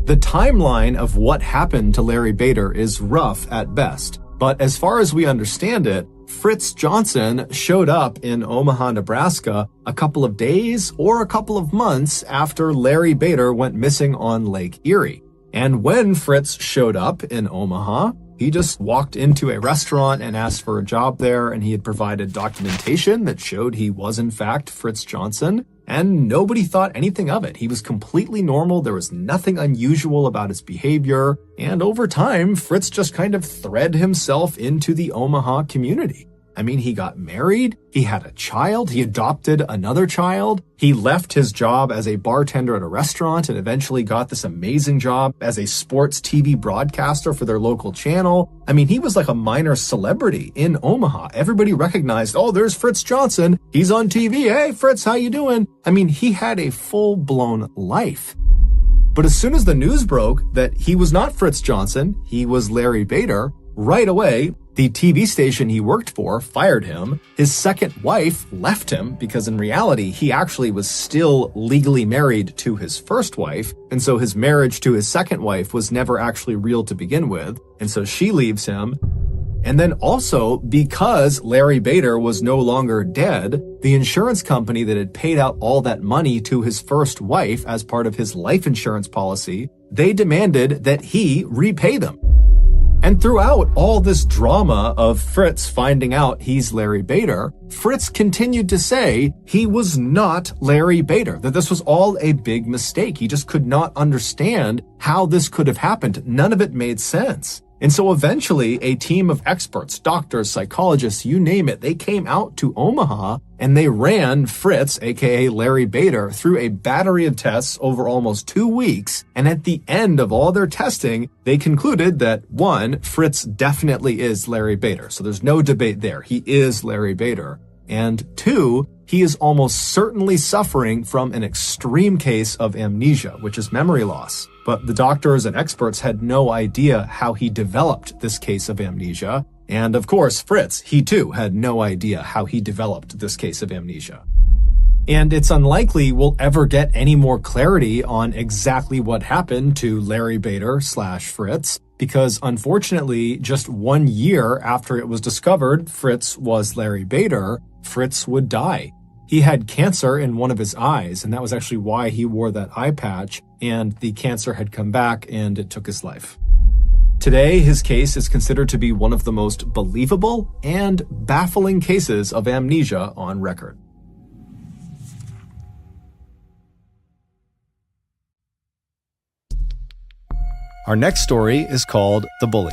The timeline of what happened to Larry Bader is rough at best. But as far as we understand it, Fritz Johnson showed up in Omaha, Nebraska a couple of days or a couple of months after Larry Bader went missing on Lake Erie. And when Fritz showed up in Omaha, he just walked into a restaurant and asked for a job there, and he had provided documentation that showed he was in fact Fritz Johnson, and nobody thought anything of it. He was completely normal. There was nothing unusual about his behavior, and over time, Fritz just kind of thread himself into the Omaha community. I mean, he got married, he had a child, he adopted another child, he left his job as a bartender at a restaurant and eventually got this amazing job as a sports TV broadcaster for their local channel. I mean, he was like a minor celebrity in Omaha. Everybody recognized, "Oh, there's Fritz Johnson. He's on TV. Hey, Fritz, how you doing?" I mean, he had a full-blown life. But as soon as the news broke that he was not Fritz Johnson, he was Larry Bader, right away, the TV station he worked for fired him. His second wife left him because in reality, he actually was still legally married to his first wife. And so his marriage to his second wife was never actually real to begin with. And so she leaves him. And then also, because Larry Bader was no longer dead, the insurance company that had paid out all that money to his first wife as part of his life insurance policy, they demanded that he repay them. And throughout all this drama of Fritz finding out he's Larry Bader, Fritz continued to say he was not Larry Bader, that this was all a big mistake. He just could not understand how this could have happened. None of it made sense. And so eventually a team of experts, doctors, psychologists, you name it, they came out to Omaha and they ran Fritz, aka Larry Bader, through a battery of tests over almost 2 weeks. And at the end of all their testing, they concluded that 1, Fritz definitely is Larry Bader. So there's no debate there. He is Larry Bader. And 2, he is almost certainly suffering from an extreme case of amnesia, which is memory loss. But the doctors and experts had no idea how he developed this case of amnesia. And of course, Fritz, he too had no idea how he developed this case of amnesia. And it's unlikely we'll ever get any more clarity on exactly what happened to Larry Bader / Fritz, because unfortunately, just 1 year after it was discovered Fritz was Larry Bader, Fritz would die. He had cancer in one of his eyes, and that was actually why he wore that eye patch, and the cancer had come back and it took his life. Today, his case is considered to be one of the most believable and baffling cases of amnesia on record. Our next story is called The Bully.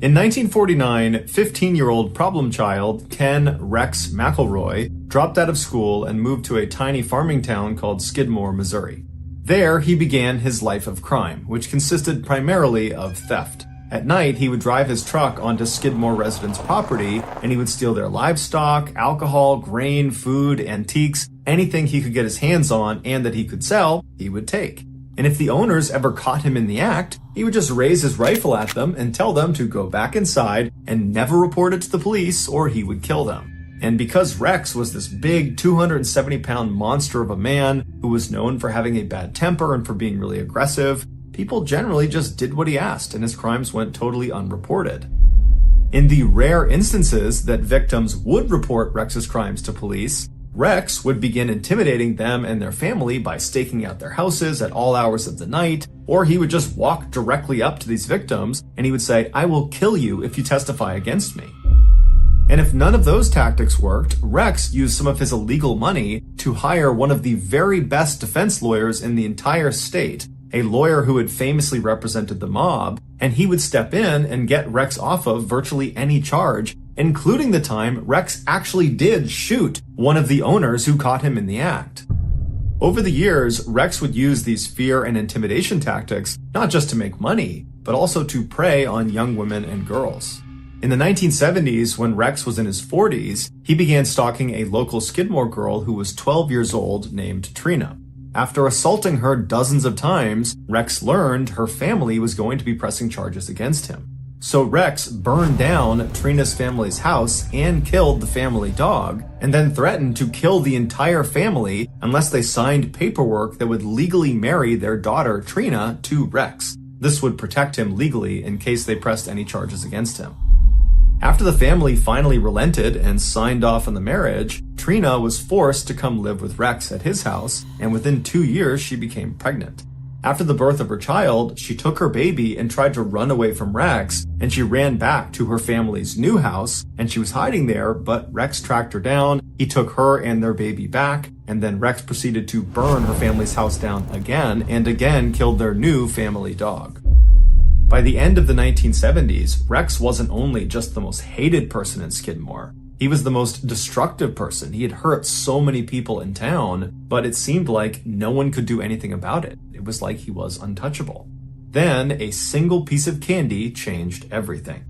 In 1949, 15-year-old problem child Ken Rex McElroy dropped out of school and moved to a tiny farming town called Skidmore, Missouri. There, he began his life of crime, which consisted primarily of theft. At night, he would drive his truck onto Skidmore residents' property, and he would steal their livestock, alcohol, grain, food, antiques, anything he could get his hands on and that he could sell, he would take. And if the owners ever caught him in the act, he would just raise his rifle at them and tell them to go back inside and never report it to the police or he would kill them. And because Rex was this big 270-pound monster of a man who was known for having a bad temper and for being really aggressive, people generally just did what he asked and his crimes went totally unreported. In the rare instances that victims would report Rex's crimes to police, Rex would begin intimidating them and their family by staking out their houses at all hours of the night, or he would just walk directly up to these victims and he would say, "I will kill you if you testify against me." And if none of those tactics worked, Rex used some of his illegal money to hire one of the very best defense lawyers in the entire state, a lawyer who had famously represented the mob, and he would step in and get Rex off of virtually any charge, including the time Rex actually did shoot one of the owners who caught him in the act. Over the years, Rex would use these fear and intimidation tactics not just to make money, but also to prey on young women and girls. In the 1970s, when Rex was in his 40s, he began stalking a local Skidmore girl who was 12 years old named Trina. After assaulting her dozens of times, Rex learned her family was going to be pressing charges against him. So Rex burned down Trina's family's house and killed the family dog, and then threatened to kill the entire family unless they signed paperwork that would legally marry their daughter Trina to Rex. This would protect him legally in case they pressed any charges against him. After the family finally relented and signed off on the marriage, Trina was forced to come live with Rex at his house, and within 2 years she became pregnant. After the birth of her child, she took her baby and tried to run away from Rex, and she ran back to her family's new house, and she was hiding there, but Rex tracked her down, he took her and their baby back, and then Rex proceeded to burn her family's house down again, and again killed their new family dog. By the end of the 1970s, Rex wasn't only just the most hated person in Skidmore, he was the most destructive person. He had hurt so many people in town, but it seemed like no one could do anything about it. It was like he was untouchable. Then a single piece of candy changed everything.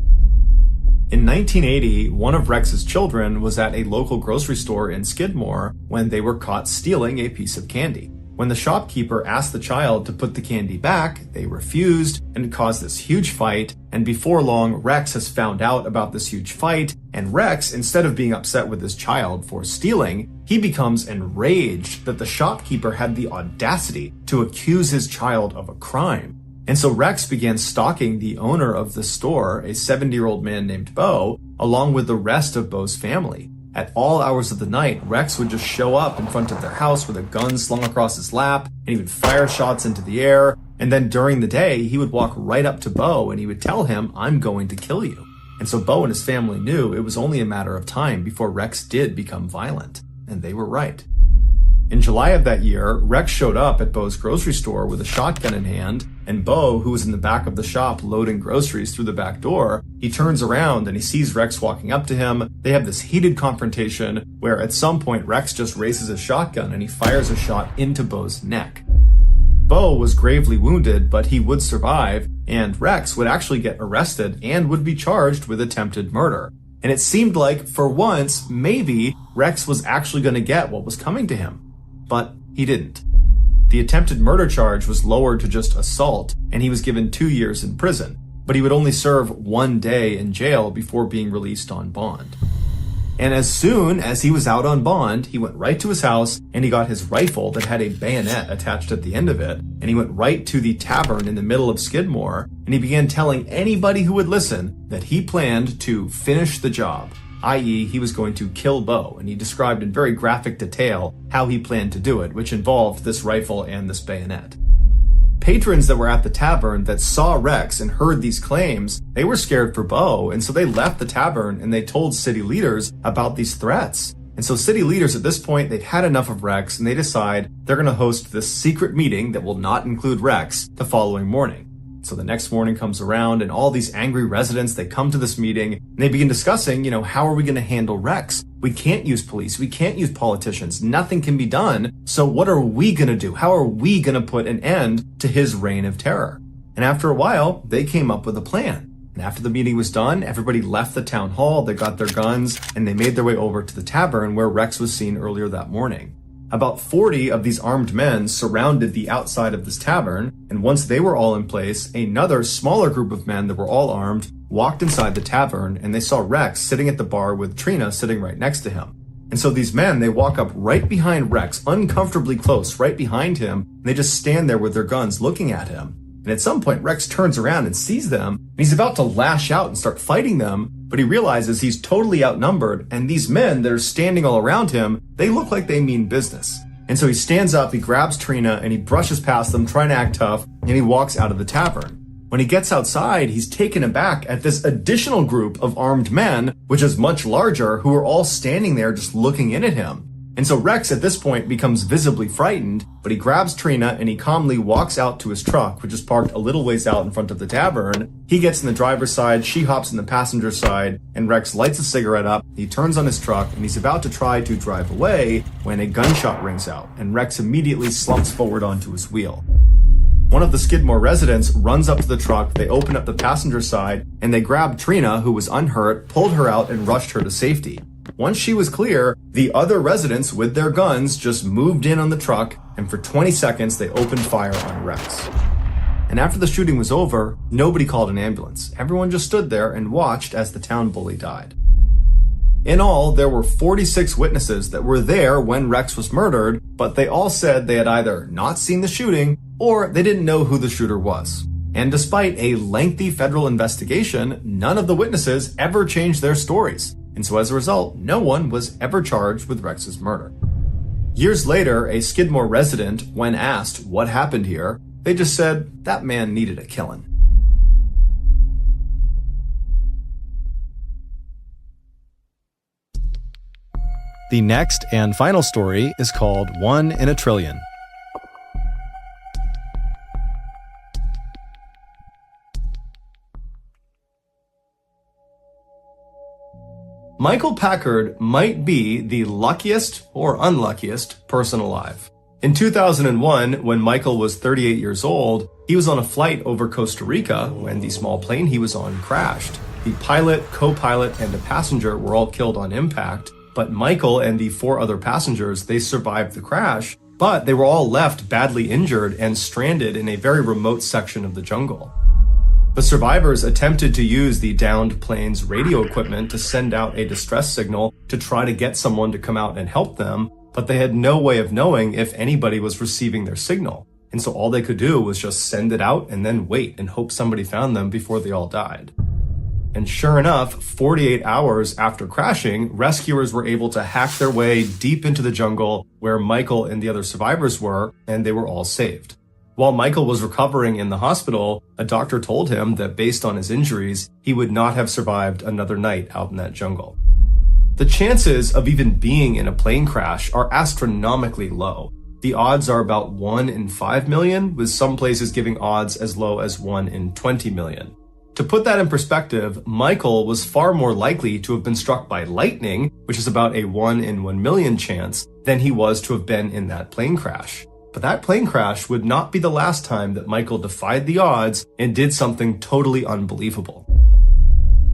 In 1980, one of Rex's children was at a local grocery store in Skidmore when they were caught stealing a piece of candy. When the shopkeeper asked the child to put the candy back, they refused, and it caused this huge fight, and before long, Rex has found out about this huge fight, and Rex, instead of being upset with his child for stealing, he becomes enraged that the shopkeeper had the audacity to accuse his child of a crime. And so Rex began stalking the owner of the store, a 70-year-old man named Bo, along with the rest of Bo's family. At all hours of the night, Rex would just show up in front of their house with a gun slung across his lap, and he would fire shots into the air, and then during the day, he would walk right up to Bo and he would tell him, "I'm going to kill you." And so Bo and his family knew it was only a matter of time before Rex did become violent, and they were right. In July of that year, Rex showed up at Bo's grocery store with a shotgun in hand, and Bo, who was in the back of the shop loading groceries through the back door, he turns around and he sees Rex walking up to him. They have this heated confrontation where at some point Rex just raises his shotgun and he fires a shot into Bo's neck. Bo was gravely wounded, but he would survive, and Rex would actually get arrested and would be charged with attempted murder. And it seemed like, for once, maybe Rex was actually going to get what was coming to him. But he didn't. The attempted murder charge was lowered to just assault, and he was given 2 years in prison, but he would only serve 1 day in jail before being released on bond. And as soon as he was out on bond, he went right to his house and he got his rifle that had a bayonet attached at the end of it, and he went right to the tavern in the middle of Skidmore, and he began telling anybody who would listen that he planned to finish the job, i.e. he was going to kill Bo, and he described in very graphic detail how he planned to do it, which involved this rifle and this bayonet. Patrons that were at the tavern that saw Rex and heard these claims, they were scared for Bo, and so they left the tavern and they told city leaders about these threats. And so city leaders at this point, they'd had enough of Rex, and they decide they're going to host this secret meeting that will not include Rex the following morning. So the next morning comes around, and all these angry residents, they come to this meeting and they begin discussing, how are we going to handle Rex? We can't use police. We can't use politicians. Nothing can be done. So what are we going to do? How are we going to put an end to his reign of terror? And after a while, they came up with a plan. And after the meeting was done, everybody left the town hall, they got their guns, and they made their way over to the tavern where Rex was seen earlier that morning. About 40 of these armed men surrounded the outside of this tavern, and once they were all in place, another smaller group of men that were all armed walked inside the tavern, and they saw Rex sitting at the bar with Trina sitting right next to him. And so these men, they walk up right behind Rex, uncomfortably close, right behind him, and they just stand there with their guns looking at him. And at some point, Rex turns around and sees them, and he's about to lash out and start fighting them, but he realizes he's totally outnumbered, and these men that are standing all around him, they look like they mean business. And so he stands up, he grabs Trina, and he brushes past them, trying to act tough, and he walks out of the tavern. When he gets outside, he's taken aback at this additional group of armed men, which is much larger, who are all standing there just looking in at him. And so Rex at this point becomes visibly frightened, but he grabs Trina and he calmly walks out to his truck, which is parked a little ways out in front of the tavern. He gets in the driver's side, she hops in the passenger side, and Rex lights a cigarette up, he turns on his truck, and he's about to try to drive away when a gunshot rings out, and Rex immediately slumps forward onto his wheel. One of the Skidmore residents runs up to the truck, they open up the passenger side, and they grab Trina, who was unhurt, pulled her out, and rushed her to safety. Once she was clear, the other residents with their guns just moved in on the truck, and for 20 seconds they opened fire on Rex. And after the shooting was over, nobody called an ambulance. Everyone just stood there and watched as the town bully died. In all, there were 46 witnesses that were there when Rex was murdered, but they all said they had either not seen the shooting or they didn't know who the shooter was. And despite a lengthy federal investigation, none of the witnesses ever changed their stories. And so as a result, no one was ever charged with Rex's murder. Years later, a Skidmore resident, when asked what happened here, they just said that man needed a killing. The next and final story is called 1 in a Trillion. Michael Packard might be the luckiest or unluckiest person alive. In 2001, when Michael was 38 years old, he was on a flight over Costa Rica when the small plane he was on crashed. The pilot, co-pilot, and a passenger were all killed on impact, but Michael and the 4 other passengers, they survived the crash, but they were all left badly injured and stranded in a very remote section of the jungle. The survivors attempted to use the downed plane's radio equipment to send out a distress signal to try to get someone to come out and help them, but they had no way of knowing if anybody was receiving their signal. And so all they could do was just send it out and then wait and hope somebody found them before they all died. And sure enough, 48 hours after crashing, rescuers were able to hack their way deep into the jungle where Michael and the other survivors were, and they were all saved. While Michael was recovering in the hospital, a doctor told him that based on his injuries, he would not have survived another night out in that jungle. The chances of even being in a plane crash are astronomically low. The odds are about 1 in 5 million, with some places giving odds as low as 1 in 20 million. To put that in perspective, Michael was far more likely to have been struck by lightning, which is about a 1 in 1 million chance, than he was to have been in that plane crash. But that plane crash would not be the last time that Michael defied the odds and did something totally unbelievable.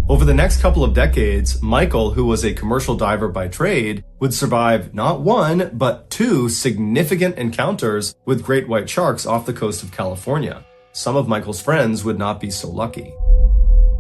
Over the next couple of decades, Michael, who was a commercial diver by trade, would survive not 1, but 2 significant encounters with great white sharks off the coast of California. Some of Michael's friends would not be so lucky.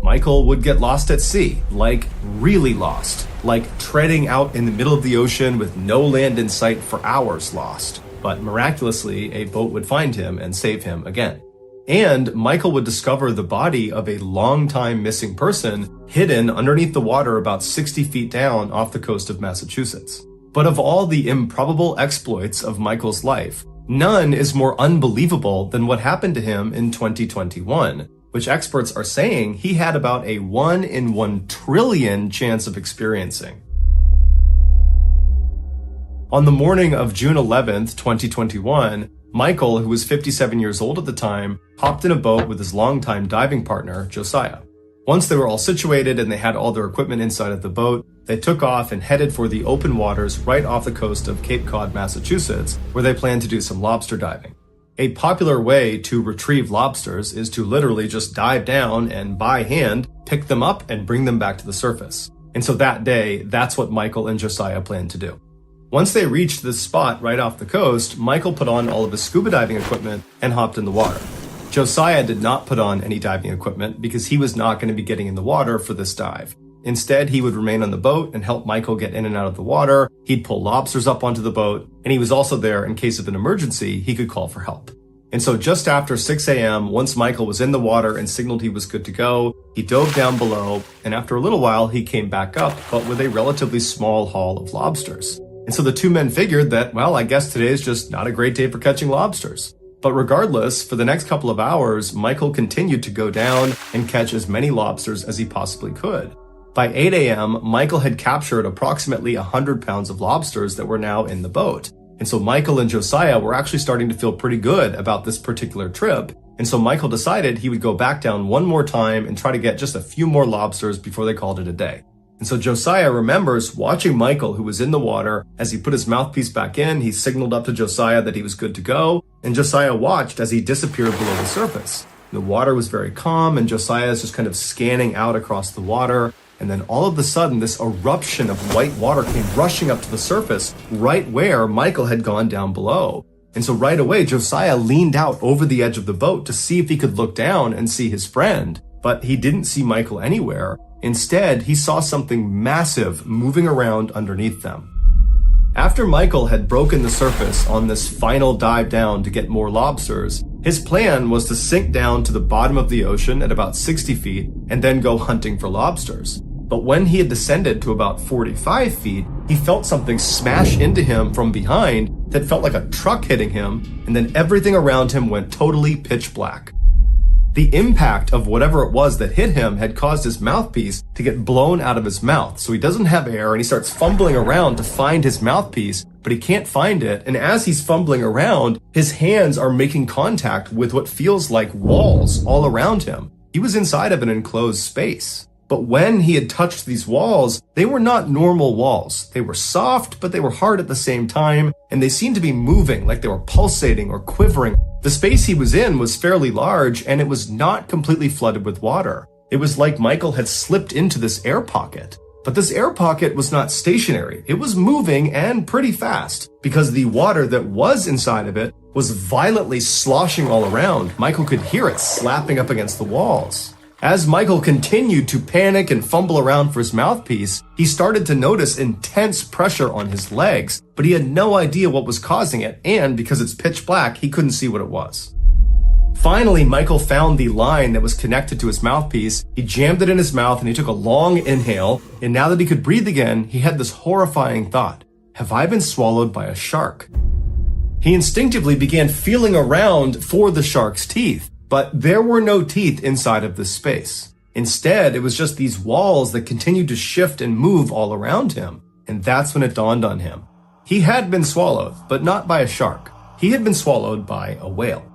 Michael would get lost at sea, like really lost, like treading out in the middle of the ocean with no land in sight for hours lost. But miraculously, a boat would find him and save him again. And Michael would discover the body of a long-time missing person hidden underneath the water about 60 feet down off the coast of Massachusetts. But of all the improbable exploits of Michael's life, none is more unbelievable than what happened to him in 2021, which experts are saying he had about a 1 in 1 trillion chance of experiencing. On the morning of June 11th, 2021, Michael, who was 57 years old at the time, hopped in a boat with his longtime diving partner, Josiah. Once they were all situated and they had all their equipment inside of the boat, they took off and headed for the open waters right off the coast of Cape Cod, Massachusetts, where they planned to do some lobster diving. A popular way to retrieve lobsters is to literally just dive down and by hand pick them up, and bring them back to the surface. And so that day, that's what Michael and Josiah planned to do. Once they reached this spot right off the coast, Michael put on all of his scuba diving equipment and hopped in the water. Josiah did not put on any diving equipment because he was not going to be getting in the water for this dive. Instead, he would remain on the boat and help Michael get in and out of the water. He'd pull lobsters up onto the boat, and he was also there in case of an emergency, he could call for help. And so just after 6 a.m., once Michael was in the water and signaled he was good to go, he dove down below, and after a little while, he came back up, but with a relatively small haul of lobsters. And so the two men figured that, well, I guess today is just not a great day for catching lobsters. But regardless, for the next couple of hours, Michael continued to go down and catch as many lobsters as he possibly could. By 8 a.m., Michael had captured approximately 100 pounds of lobsters that were now in the boat. And so Michael and Josiah were actually starting to feel pretty good about this particular trip. And so Michael decided he would go back down one more time and try to get just a few more lobsters before they called it a day. And so Josiah remembers watching Michael, who was in the water. As he put his mouthpiece back in, he signaled up to Josiah that he was good to go. And Josiah watched as he disappeared below the surface. The water was very calm, and Josiah is just kind of scanning out across the water. And then all of a sudden, this eruption of white water came rushing up to the surface right where Michael had gone down below. And so right away, Josiah leaned out over the edge of the boat to see if he could look down and see his friend. But he didn't see Michael anywhere. Instead, he saw something massive moving around underneath them. After Michael had broken the surface on this final dive down to get more lobsters, his plan was to sink down to the bottom of the ocean at about 60 feet and then go hunting for lobsters. But when he had descended to about 45 feet, he felt something smash into him from behind that felt like a truck hitting him, and then everything around him went totally pitch black. The impact of whatever it was that hit him had caused his mouthpiece to get blown out of his mouth. So he doesn't have air, and he starts fumbling around to find his mouthpiece, but he can't find it. And as he's fumbling around, his hands are making contact with what feels like walls all around him. He was inside of an enclosed space. But when he had touched these walls, they were not normal walls. They were soft, but they were hard at the same time, and they seemed to be moving, like they were pulsating or quivering. The space he was in was fairly large, and it was not completely flooded with water. It was like Michael had slipped into this air pocket. But this air pocket was not stationary. It was moving, and pretty fast, because the water that was inside of it was violently sloshing all around. Michael could hear it slapping up against the walls. As Michael continued to panic and fumble around for his mouthpiece, he started to notice intense pressure on his legs, but he had no idea what was causing it, and because it's pitch black, he couldn't see what it was. Finally, Michael found the line that was connected to his mouthpiece. He jammed it in his mouth and he took a long inhale, and now that he could breathe again, he had this horrifying thought: have I been swallowed by a shark? He instinctively began feeling around for the shark's teeth. But there were no teeth inside of this space. Instead, it was just these walls that continued to shift and move all around him. And that's when it dawned on him. He had been swallowed, but not by a shark. He had been swallowed by a whale.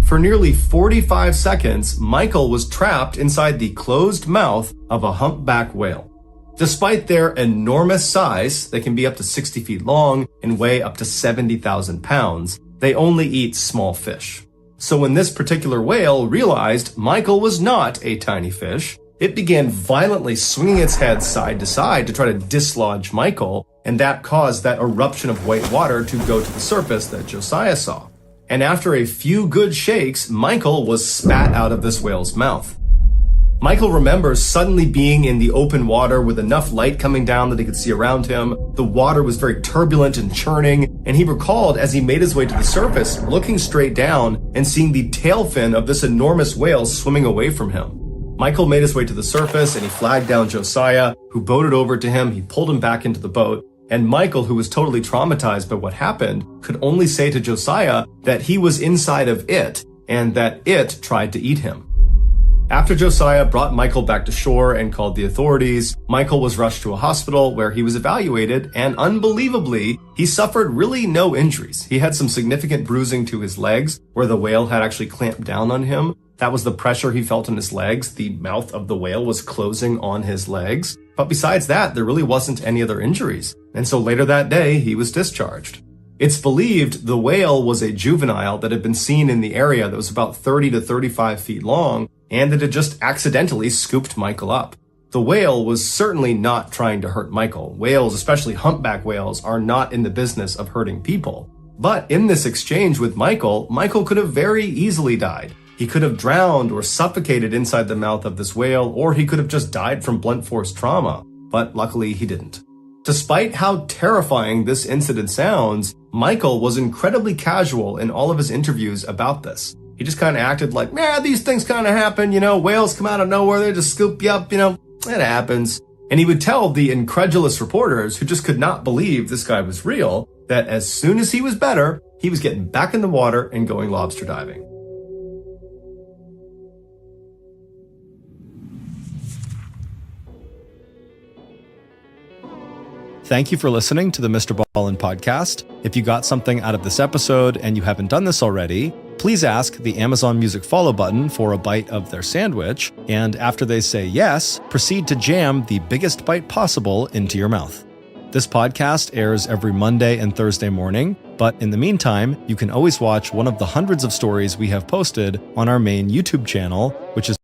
For nearly 45 seconds, Michael was trapped inside the closed mouth of a humpback whale. Despite their enormous size, they can be up to 60 feet long and weigh up to 70,000 pounds, they only eat small fish. So when this particular whale realized Michael was not a tiny fish, it began violently swinging its head side to side to try to dislodge Michael, and that caused that eruption of white water to go to the surface that Josiah saw. And after a few good shakes, Michael was spat out of this whale's mouth. Michael remembers suddenly being in the open water with enough light coming down that he could see around him. The water was very turbulent and churning, and he recalled as he made his way to the surface, looking straight down and seeing the tail fin of this enormous whale swimming away from him. Michael made his way to the surface and he flagged down Josiah, who boated over to him. He pulled him back into the boat, and Michael, who was totally traumatized by what happened, could only say to Josiah that he was inside of it and that it tried to eat him. After Josiah brought Michael back to shore and called the authorities, Michael was rushed to a hospital where he was evaluated, and unbelievably, he suffered really no injuries. He had some significant bruising to his legs where the whale had actually clamped down on him. That was the pressure he felt in his legs. The mouth of the whale was closing on his legs. But besides that, there really wasn't any other injuries. And so later that day, he was discharged. It's believed the whale was a juvenile that had been seen in the area that was about 30 to 35 feet long, and it had just accidentally scooped Michael up. The whale was certainly not trying to hurt Michael. Whales, especially humpback whales, are not in the business of hurting people. But in this exchange with Michael could have very easily died. He could have drowned or suffocated inside the mouth of this whale, or he could have just died from blunt force trauma. But luckily he didn't. Despite how terrifying this incident sounds, Michael was incredibly casual in all of his interviews about this. He just kind of acted like, these things kind of happen, whales come out of nowhere, they just scoop you up, it happens. And he would tell the incredulous reporters who just could not believe this guy was real that as soon as he was better, he was getting back in the water and going lobster diving. Thank you for listening to the MrBallen Podcast. If you got something out of this episode and you haven't done this already, please ask the Amazon Music follow button for a bite of their sandwich, and after they say yes, proceed to jam the biggest bite possible into your mouth. This podcast airs every Monday and Thursday morning, but in the meantime, you can always watch one of the hundreds of stories we have posted on our main YouTube channel, which is